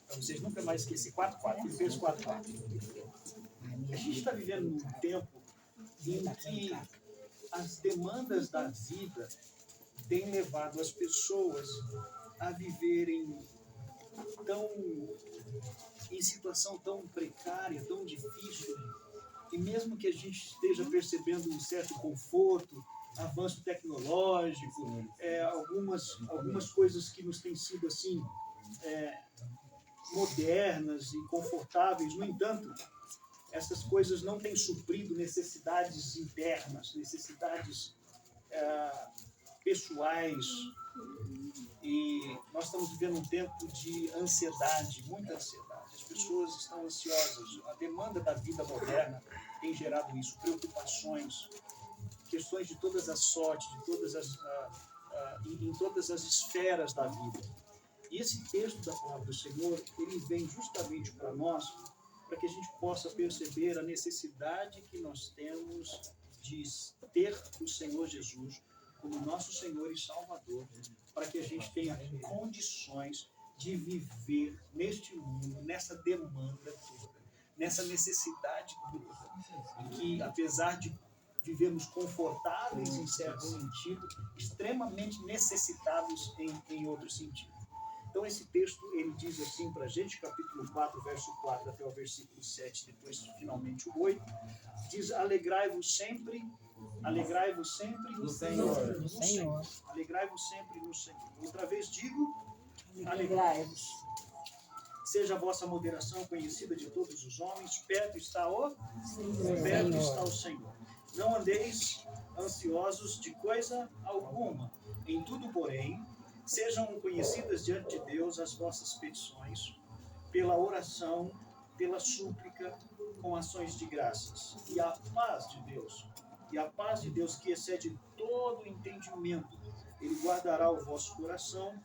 para vocês nunca mais esquecer. 4:4, Filipenses 4:4. A gente está vivendo num tempo em que as demandas da vida têm levado as pessoas a viverem em situação tão precária, tão difícil, e mesmo que a gente esteja percebendo um certo conforto, avanço tecnológico, algumas coisas que nos têm sido assim modernas e confortáveis, no entanto, essas coisas não têm suprido necessidades internas, necessidades pessoais, e nós estamos vivendo um tempo de ansiedade, muita ansiedade. As pessoas estão ansiosas, a demanda da vida moderna tem gerado isso, preocupações, questões de todas as sortes, em todas as esferas da vida. E esse texto da palavra do Senhor, ele vem justamente para nós, para que a gente possa perceber a necessidade que nós temos de ter o Senhor Jesus como nosso Senhor e Salvador, para que a gente tenha condições de viver neste mundo, nessa demanda toda, nessa necessidade toda, em que, apesar de vivermos confortáveis em certo sentido, extremamente necessitados em outro sentido. Então esse texto, ele diz assim para a gente, capítulo 4, verso 4 até o versículo 7, depois finalmente o 8, diz: alegrai-vos sempre no Senhor. No Senhor. Alegrai-vos sempre no Senhor. Outra vez digo, alegrai-vos. Seja a vossa moderação conhecida de todos os homens, perto está o Senhor. Não andeis ansiosos de coisa alguma. Em tudo, porém, sejam conhecidas diante de Deus as vossas petições, pela oração, pela súplica, com ações de graças. E a paz de Deus, que excede todo o entendimento, ele guardará o vosso coração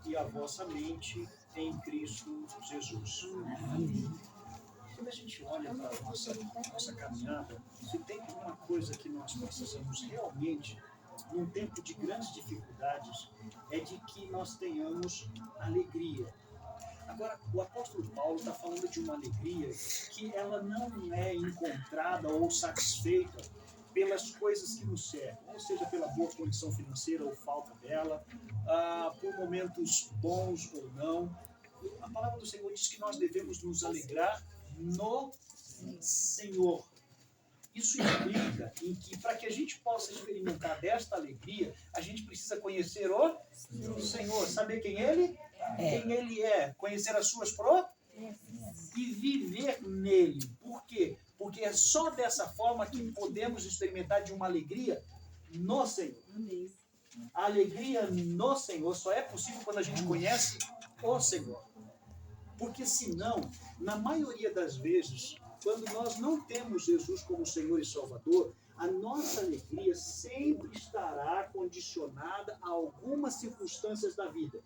e a vossa mente em Cristo Jesus. Amém. Quando a gente olha para a nossa caminhada, se tem uma coisa que nós precisamos realmente, num tempo de grandes dificuldades, é de que nós tenhamos alegria. Agora, o apóstolo Paulo está falando de uma alegria que ela não é encontrada ou satisfeita pelas coisas que nos cercam, ou seja, pela boa condição financeira ou falta dela, por momentos bons ou não. A palavra do Senhor diz que nós devemos nos alegrar no Senhor. Isso implica em que, para que a gente possa experimentar desta alegria, a gente precisa conhecer o Senhor, saber quem Ele é, conhecer as suas e viver nele. Por quê? Porque é só dessa forma que podemos experimentar de uma alegria no Senhor. A alegria no Senhor só é possível quando a gente conhece o Senhor. Porque senão, na maioria das vezes, quando nós não temos Jesus como Senhor e Salvador, a nossa alegria sempre estará condicionada a algumas circunstâncias da vida.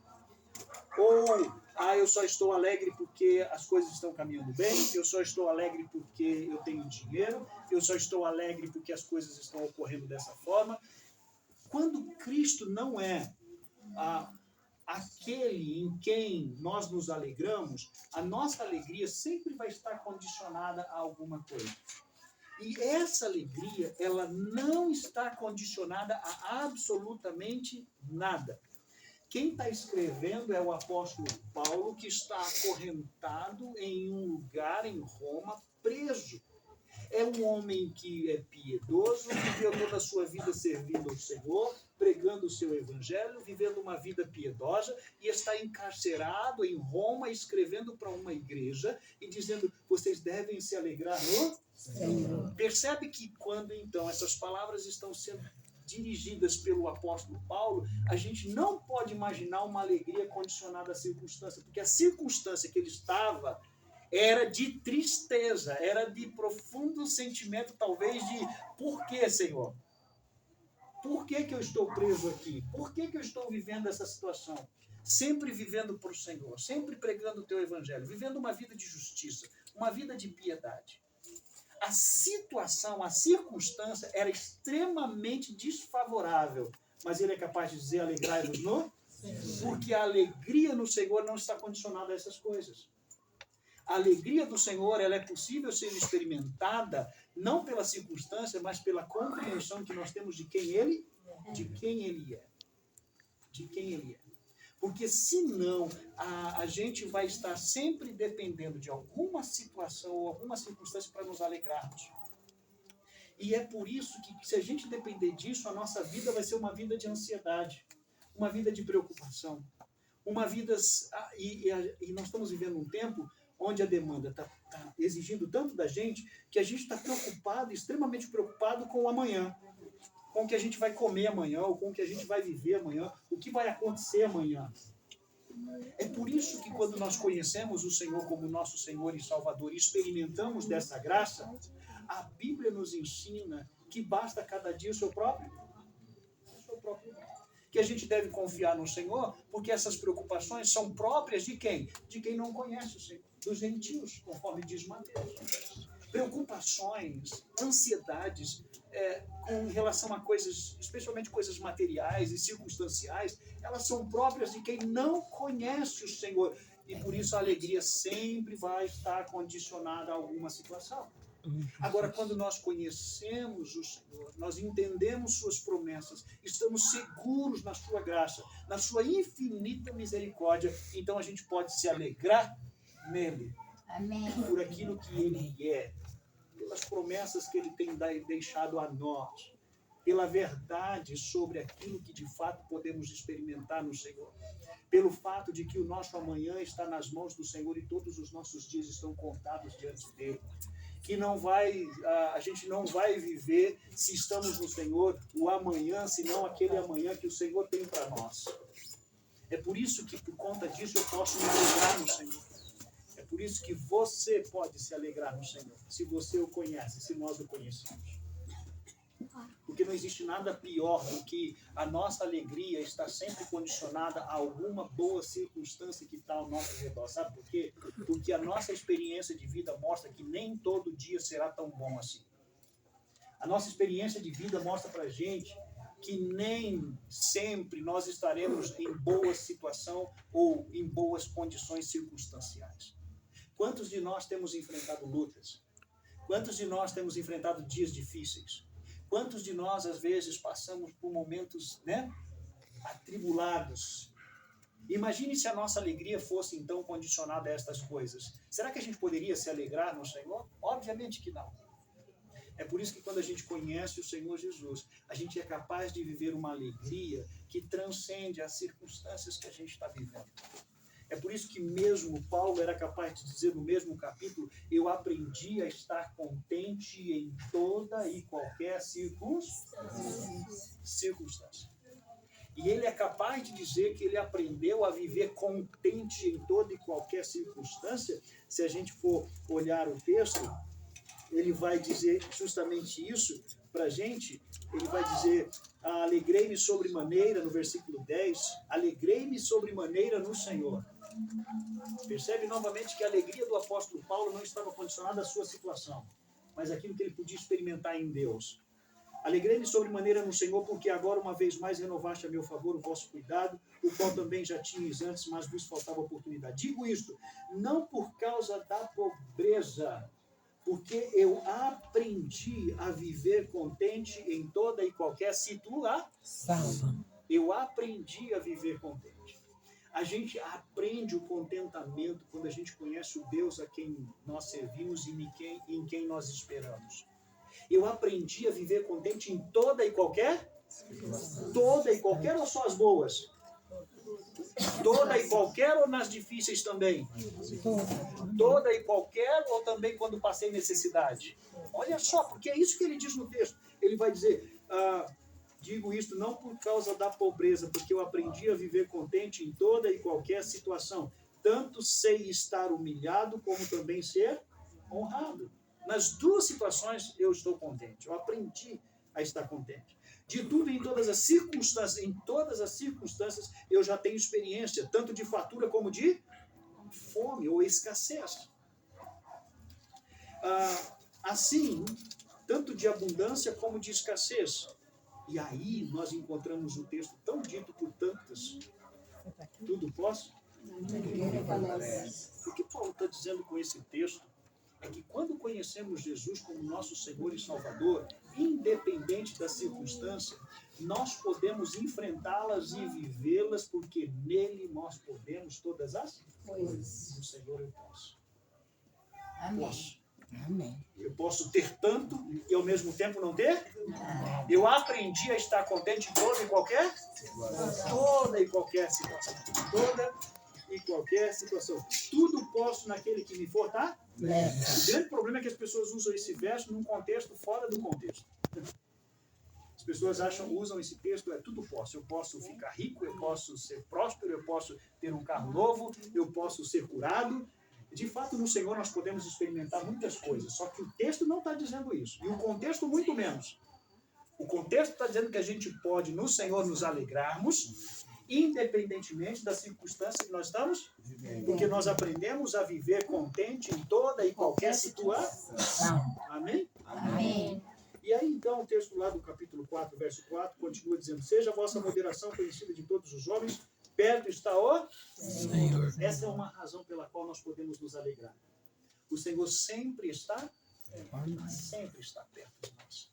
Ou, eu só estou alegre porque as coisas estão caminhando bem, eu só estou alegre porque eu tenho dinheiro, eu só estou alegre porque as coisas estão ocorrendo dessa forma. Quando Cristo não é aquele em quem nós nos alegramos, a nossa alegria sempre vai estar condicionada a alguma coisa. E essa alegria, ela não está condicionada a absolutamente nada. Quem está escrevendo é o apóstolo Paulo, que está acorrentado em um lugar em Roma, preso. É um homem que é piedoso, viveu toda a sua vida servindo ao Senhor, pregando o seu evangelho, vivendo uma vida piedosa, e está encarcerado em Roma, escrevendo para uma igreja e dizendo: vocês devem se alegrar no Senhor. Percebe que quando então essas palavras estão sendo dirigidas pelo apóstolo Paulo, a gente não pode imaginar uma alegria condicionada à circunstância, porque a circunstância que ele estava era de tristeza, era de profundo sentimento, talvez de: por que, Senhor? Por que eu estou preso aqui? Por que eu estou vivendo essa situação? Sempre vivendo para o Senhor, sempre pregando o teu evangelho, vivendo uma vida de justiça, uma vida de piedade. A situação, a circunstância era extremamente desfavorável, mas ele é capaz de dizer: alegrai-vos no Senhor, porque a alegria no Senhor não está condicionada a essas coisas. A alegria do Senhor, ela é possível ser experimentada não pela circunstância, mas pela compreensão que nós temos de quem Ele é. De quem Ele é. Porque senão a gente vai estar sempre dependendo de alguma situação ou alguma circunstância para nos alegrarmos. E é por isso que se a gente depender disso, a nossa vida vai ser uma vida de ansiedade, uma vida de preocupação, uma vida... E nós estamos vivendo um tempo onde a demanda está exigindo tanto da gente que a gente está preocupado, extremamente preocupado com o amanhã, com o que a gente vai comer amanhã, ou com o que a gente vai viver amanhã, o que vai acontecer amanhã. É por isso que quando nós conhecemos o Senhor como nosso Senhor e Salvador e experimentamos dessa graça, a Bíblia nos ensina que basta cada dia o seu próprio que a gente deve confiar no Senhor, porque essas preocupações são próprias de quem? De quem não conhece o Senhor, dos gentios, conforme diz Mateus. Preocupações, ansiedades com relação a coisas, especialmente coisas materiais e circunstanciais, elas são próprias de quem não conhece o Senhor. E por isso a alegria sempre vai estar condicionada a alguma situação. Agora, quando nós conhecemos o Senhor, nós entendemos suas promessas, estamos seguros na sua graça, na sua infinita misericórdia, então a gente pode se alegrar nele. Amém. Por aquilo que ele é, pelas promessas que ele tem deixado a nós, pela verdade sobre aquilo que de fato podemos experimentar no Senhor, pelo fato de que o nosso amanhã está nas mãos do Senhor e todos os nossos dias estão contados diante dele. Que a gente não vai viver, se estamos no Senhor, o amanhã, senão aquele amanhã que o Senhor tem para nós. É por isso que, por conta disso, eu posso me alegrar no Senhor. É por isso que você pode se alegrar no Senhor, se você o conhece, se nós o conhecemos. Porque não existe nada pior do que a nossa alegria estar sempre condicionada a alguma boa circunstância que está ao nosso redor. Sabe por quê? Porque a nossa experiência de vida mostra que nem todo dia será tão bom assim. A nossa experiência de vida mostra pra gente que nem sempre nós estaremos em boa situação ou em boas condições circunstanciais. Quantos de nós temos enfrentado lutas? Quantos de nós temos enfrentado dias difíceis? Quantos de nós, às vezes, passamos por momentos, atribulados? Imagine se a nossa alegria fosse, então, condicionada a estas coisas. Será que a gente poderia se alegrar no Senhor? Obviamente que não. É por isso que quando a gente conhece o Senhor Jesus, a gente é capaz de viver uma alegria que transcende as circunstâncias que a gente está vivendo. É por isso que mesmo Paulo era capaz de dizer no mesmo capítulo: eu aprendi a estar contente em toda e qualquer circunstância. E ele é capaz de dizer que ele aprendeu a viver contente em toda e qualquer circunstância. Se a gente for olhar o texto, ele vai dizer justamente isso para a gente. Ele vai dizer: alegrei-me sobremaneira, no versículo 10, alegrei-me sobremaneira no Senhor. Percebe novamente que a alegria do apóstolo Paulo não estava condicionada à sua situação, mas aquilo que ele podia experimentar em Deus. Alegrei-me sobremaneira no Senhor, porque agora uma vez mais renovaste a meu favor o vosso cuidado, o qual também já tinhas antes, mas vos faltava oportunidade. Digo isto, não por causa da pobreza, porque eu aprendi a viver contente em toda e qualquer situação. Eu aprendi a viver contente. A gente aprende o contentamento quando a gente conhece o Deus a quem nós servimos e em quem nós esperamos. Eu aprendi a viver contente em toda e qualquer? Toda e qualquer ou só as boas? Toda e qualquer ou nas difíceis também? Toda e qualquer ou também quando passei necessidade? Olha só, porque é isso que ele diz no texto. Ele vai dizer... digo isto não por causa da pobreza, porque eu aprendi a viver contente em toda e qualquer situação. Tanto sei estar humilhado, como também ser honrado. Nas duas situações eu estou contente. Eu aprendi a estar contente. De tudo em todas as circunstâncias eu já tenho experiência, tanto de fartura como de fome ou escassez. Assim, tanto de abundância como de escassez. E aí nós encontramos um texto tão dito por tantas. Tudo posso? O que Paulo está dizendo com esse texto é que quando conhecemos Jesus como nosso Senhor e Salvador, independente da circunstância, nós podemos enfrentá-las e vivê-las, porque nele nós podemos todas as coisas. No Senhor eu posso. Amém. Posso. Amém. Eu posso ter tanto e ao mesmo tempo não ter? Eu aprendi a estar contente em toda e qualquer situação. Toda e qualquer situação. Toda e qualquer situação. Tudo posso naquele que me fortalece. O grande problema é que as pessoas usam esse verso num contexto fora do contexto. As pessoas usam esse texto, tudo posso. Eu posso ficar rico, eu posso ser próspero, eu posso ter um carro novo, eu posso ser curado. De fato, no Senhor nós podemos experimentar muitas coisas, só que o texto não está dizendo isso. E o contexto muito menos. O contexto está dizendo que a gente pode, no Senhor, nos alegrarmos, independentemente da circunstância que nós estamos, porque nós aprendemos a viver contente em toda e qualquer situação. Amém? Amém. E aí, então, o texto lá do capítulo 4, verso 4, continua dizendo: seja a vossa moderação conhecida de todos os homens, perto está o Senhor. Essa é uma razão pela qual nós podemos nos alegrar. O Senhor sempre está perto de nós.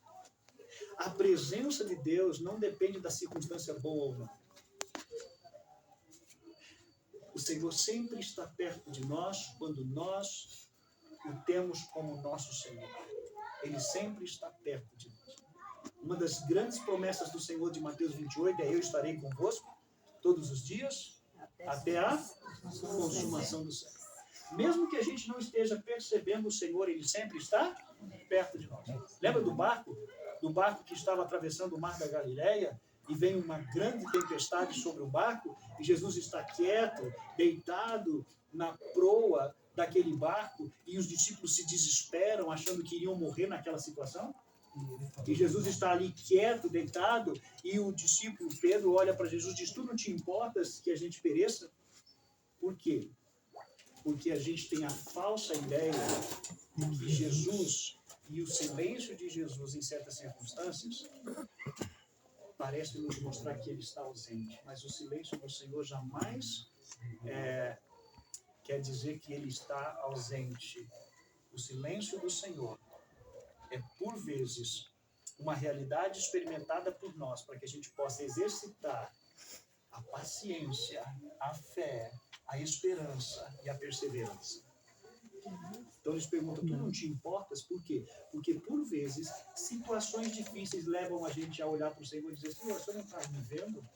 A presença de Deus não depende da circunstância boa ou não. O Senhor sempre está perto de nós quando nós o temos como nosso Senhor. Ele sempre está perto de nós. Uma das grandes promessas do Senhor de Mateus 28 é: eu estarei convosco todos os dias até a consumação do século. Mesmo que a gente não esteja percebendo o Senhor, Ele sempre está perto de nós. Lembra do barco? Do barco que estava atravessando o mar da Galileia e vem uma grande tempestade sobre o barco e Jesus está quieto, deitado na proa daquele barco e os discípulos se desesperam achando que iriam morrer naquela situação? E Jesus está ali quieto, deitado, e o discípulo Pedro olha para Jesus e diz: tu não te importas que a gente pereça? Por quê? Porque a gente tem a falsa ideia que Jesus e o silêncio de Jesus em certas circunstâncias parece nos mostrar que ele está ausente, mas o silêncio do Senhor jamais quer dizer que ele está ausente. O silêncio do Senhor é, por vezes, uma realidade experimentada por nós, para que a gente possa exercitar a paciência, a fé, a esperança e a perseverança. Então eles perguntam: tu não te importas? Por quê? Porque, por vezes, situações difíceis levam a gente a olhar para o Senhor e dizer: Senhor, o Senhor não está me vendo?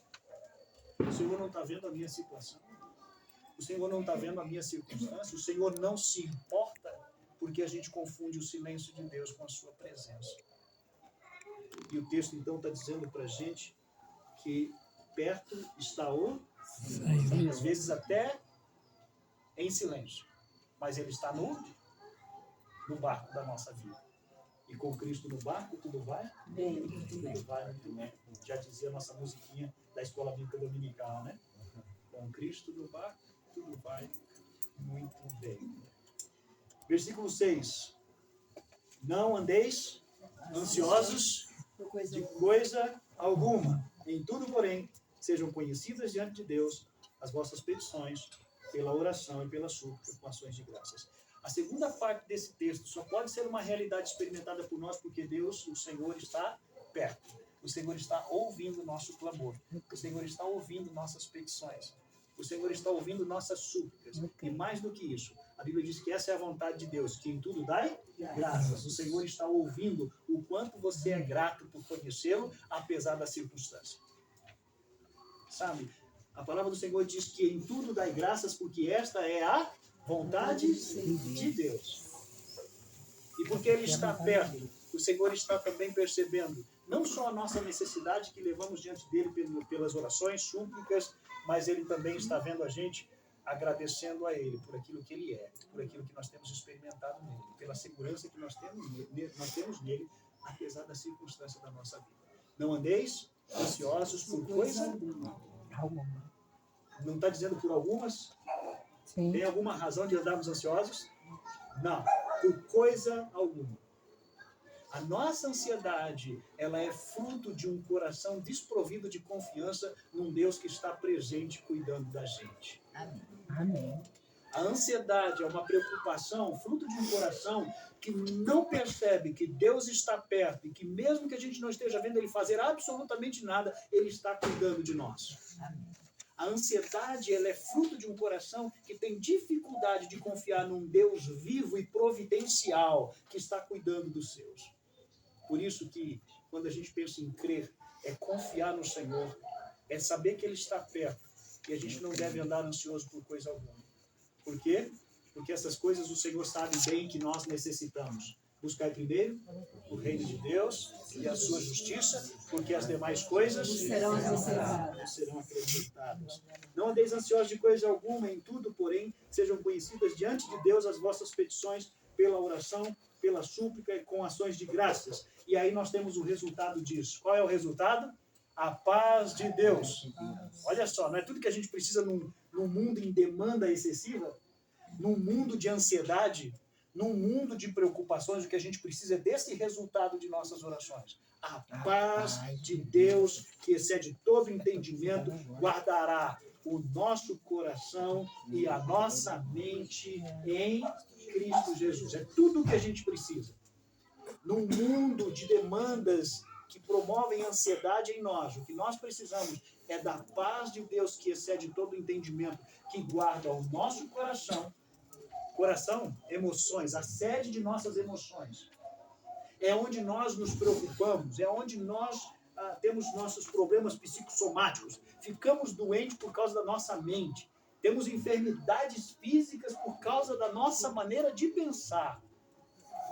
O Senhor não está vendo a minha situação? O Senhor não está vendo a minha circunstância? O Senhor não se importa? Porque a gente confunde o silêncio de Deus com a sua presença. E o texto, então, está dizendo para a gente que perto está o Senhor. Às vezes até em silêncio. Mas Ele está no barco da nossa vida. E com Cristo no barco, tudo vai bem. Tudo vai muito bem. Já dizia a nossa musiquinha da Escola Bíblica Dominical, né? Com Cristo no barco, tudo vai muito bem. Versículo 6. Não andeis ansiosos de coisa alguma. Em tudo, porém, sejam conhecidas diante de Deus as vossas petições, pela oração e pela súplica, com ações de graças. A segunda parte desse texto só pode ser uma realidade experimentada por nós porque Deus, o Senhor, está perto. O Senhor está ouvindo o nosso clamor. O Senhor está ouvindo nossas petições. O Senhor está ouvindo nossas súplicas. E mais do que isso, a Bíblia diz que essa é a vontade de Deus, que em tudo dai graças. O Senhor está ouvindo o quanto você é grato por conhecê-lo, apesar da circunstância. Sabe, a palavra do Senhor diz que em tudo dai graças, porque esta é a vontade de Deus. E porque Ele está perto, o Senhor está também percebendo não só a nossa necessidade que levamos diante dele pelas orações, súplicas, mas Ele também está vendo a gente agradecendo a Ele por aquilo que Ele é, por aquilo que nós temos experimentado nele, pela segurança que nós temos nele, apesar da circunstância da nossa vida. Não andeis ansiosos por coisa alguma. Não está dizendo por algumas? Sim. Tem alguma razão de andarmos ansiosos? Não, por coisa alguma. A nossa ansiedade, ela é fruto de um coração desprovido de confiança num Deus que está presente cuidando da gente. Amém. Amém. A ansiedade é uma preocupação, fruto de um coração que não percebe que Deus está perto e que mesmo que a gente não esteja vendo Ele fazer absolutamente nada, Ele está cuidando de nós. Amém. A ansiedade, ela é fruto de um coração que tem dificuldade de confiar num Deus vivo e providencial que está cuidando dos seus. Por isso que, quando a gente pensa em crer, é confiar no Senhor, é saber que Ele está perto e a gente não deve andar ansioso por coisa alguma. Por quê? Porque essas coisas o Senhor sabe bem que nós necessitamos. Buscar primeiro o reino de Deus e a sua justiça, porque as demais coisas Serão acrescentadas. serão acrescentadas. Não andeis ansiosos de coisa alguma, em tudo, porém, sejam conhecidas diante de Deus as vossas petições pela oração, pela súplica e com ações de graças. E aí nós temos o resultado disso. Qual é o resultado? A paz de Deus. Olha só, não é tudo que a gente precisa num mundo em demanda excessiva, num mundo de ansiedade, num mundo de preocupações, o que a gente precisa é desse resultado de nossas orações. A paz de Deus, que excede todo entendimento, guardará o nosso coração e a nossa mente em Cristo Jesus. É tudo o que a gente precisa. Num mundo de demandas que promovem ansiedade em nós, o que nós precisamos é da paz de Deus que excede todo entendimento, que guarda o nosso coração. Coração, emoções, a sede de nossas emoções. É onde nós nos preocupamos, é onde nós temos nossos problemas psicossomáticos. Ficamos doentes por causa da nossa mente. Temos enfermidades físicas por causa da nossa maneira de pensar.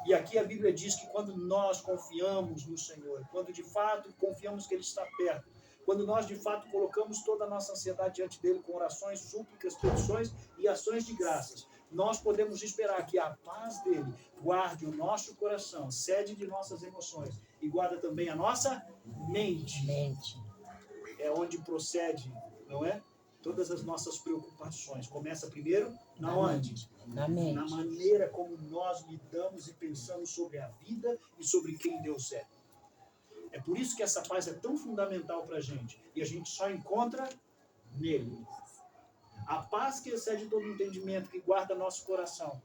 E aqui a Bíblia diz que quando nós confiamos no Senhor, quando de fato confiamos que Ele está perto, quando nós de fato colocamos toda a nossa ansiedade diante dEle com orações, súplicas, petições e ações de graças, nós podemos esperar que a paz dEle guarde o nosso coração, sede de nossas emoções e guarda também a nossa mente. É onde procede, não é? Todas as nossas preocupações. Começa primeiro na onde? Na mente. Na maneira como nós lidamos e pensamos sobre a vida e sobre quem Deus é. É por isso que essa paz é tão fundamental para a gente. E a gente só encontra nele. A paz que excede todo entendimento, que guarda nosso coração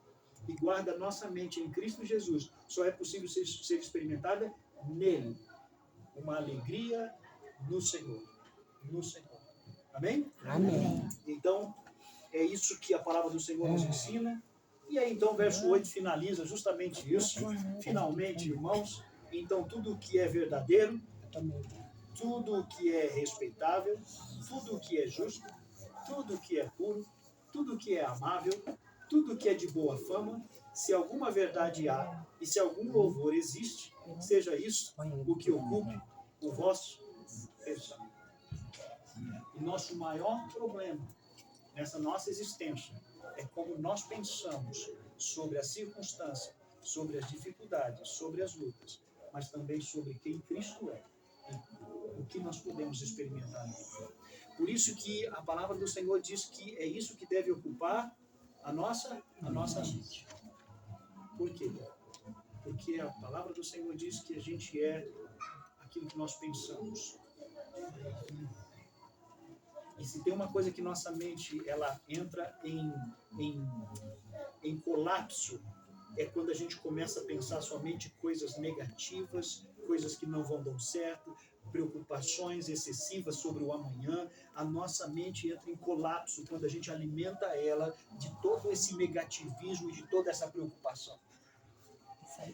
e guarda nossa mente em Cristo Jesus, só é possível ser experimentada nele. Uma alegria no Senhor. No Senhor. Amém? Amém. Então, é isso que a palavra do Senhor nos ensina. E aí, então, o verso 8 finaliza justamente isso. Finalmente, irmãos, então tudo o que é verdadeiro, tudo o que é respeitável, tudo o que é justo, tudo o que é puro, tudo o que é amável, tudo o que é de boa fama, se alguma verdade há e se algum louvor existe, seja isso o que ocupe o vosso pensamento. O nosso maior problema nessa nossa existência é como nós pensamos sobre a circunstância, sobre as dificuldades, sobre as lutas, mas também sobre quem Cristo é e o que nós podemos experimentar nele. Por isso que a palavra do Senhor diz que é isso que deve ocupar a nossa mente. Por quê? Porque a palavra do Senhor diz que a gente é aquilo que nós pensamos. E se tem uma coisa que nossa mente ela entra em colapso, é quando a gente começa a pensar somente coisas negativas, coisas que não vão dar certo, preocupações excessivas sobre o amanhã. A nossa mente entra em colapso quando a gente alimenta ela de todo esse negativismo e de toda essa preocupação.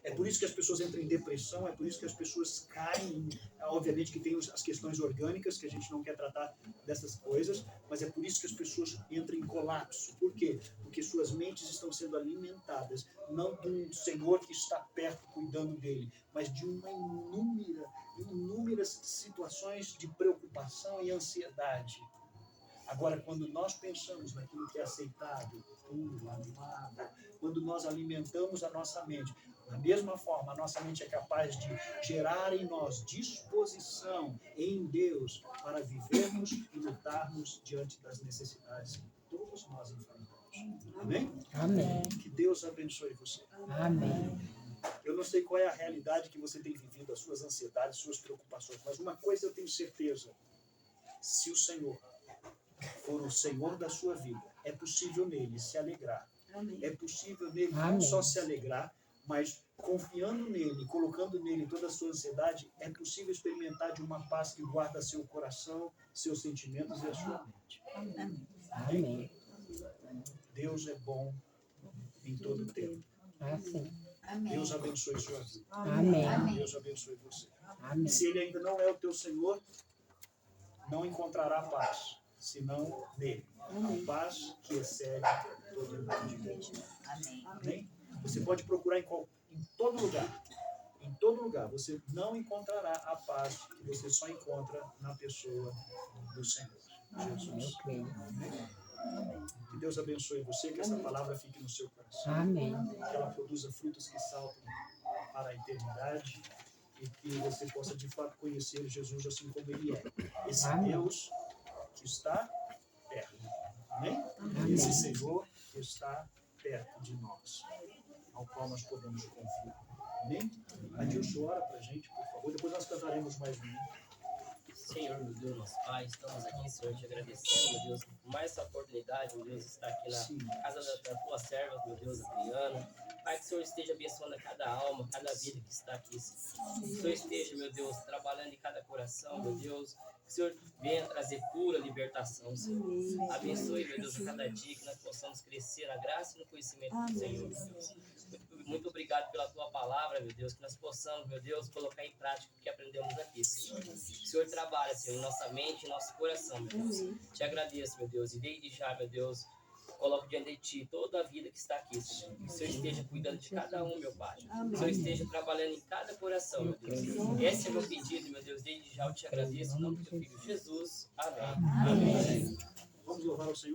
É por isso que as pessoas entram em depressão, é por isso que as pessoas caem. Obviamente que tem as questões orgânicas, que a gente não quer tratar dessas coisas, mas é por isso que as pessoas entram em colapso. Por quê? Porque suas mentes estão sendo alimentadas, não de um Senhor que está perto cuidando dele, mas de inúmeras situações de preocupação e ansiedade. Agora, quando nós pensamos naquilo que é aceitável, puro, amável, quando nós alimentamos a nossa mente, da mesma forma, a nossa mente é capaz de gerar em nós disposição em Deus para vivermos e lutarmos diante das necessidades que todos nós enfrentamos. Amém? Amém. Que Deus abençoe você. Amém. Eu não sei qual é a realidade que você tem vivido, as suas ansiedades, suas preocupações, mas uma coisa eu tenho certeza: se o Senhor for o Senhor da sua vida, é possível nele se alegrar. É possível nele não só se alegrar, mas confiando nele, colocando nele toda a sua ansiedade, é possível experimentar de uma paz que guarda seu coração, seus sentimentos e a sua mente. Amém. Deus é bom em todo o tempo. Assim. Deus abençoe sua vida. Amém. Deus abençoe você. Amém. Se ele ainda não é o teu Senhor, não encontrará paz, senão nele. A paz que excede todo entendimento. Amém? Você pode procurar em todo lugar. Em todo lugar. Você não encontrará a paz que você só encontra na pessoa do Senhor Jesus. Eu creio. Amém? Que Deus abençoe você, que essa palavra fique no seu coração. Amém. Que ela produza frutos que saltam para a eternidade e que você possa de fato conhecer Jesus assim como ele é. Esse Amém. Deus que está perto. Amém? Amém. Esse Senhor que está perto de nós, ao qual nós podemos confiar. Amém? Adilson, ora para a gente, por favor. Depois nós cantaremos mais um. Senhor, meu Deus, nosso Pai, estamos aqui, Senhor, te agradecendo, meu Deus, por mais essa oportunidade, meu Deus, estar aqui Sim. na casa da tua serva, meu Deus, Adriana. Pai, que o Senhor esteja abençoando cada alma, cada vida que está aqui. Que o Senhor esteja, meu Deus, trabalhando em cada coração, meu Deus. Que o Senhor venha trazer cura, libertação, Senhor. Abençoe, meu Deus, a cada dia que nós possamos crescer na graça e no conhecimento do Senhor, meu Deus. Muito obrigado pela tua palavra, meu Deus, que nós possamos, meu Deus, colocar em prática o que aprendemos aqui, Senhor. Que o Senhor trabalha, Senhor, em nossa mente e nosso coração, meu Deus. Te agradeço, meu Deus, e desde já, meu Deus, coloco diante de Ti toda a vida que está aqui, Senhor. Que o Senhor esteja cuidando de cada um, meu Pai. Que o Senhor esteja trabalhando em cada coração, meu Deus. Esse é meu pedido, meu Deus, desde já eu te agradeço, em nome do teu Filho Jesus. Amém. Vamos louvar o Senhor.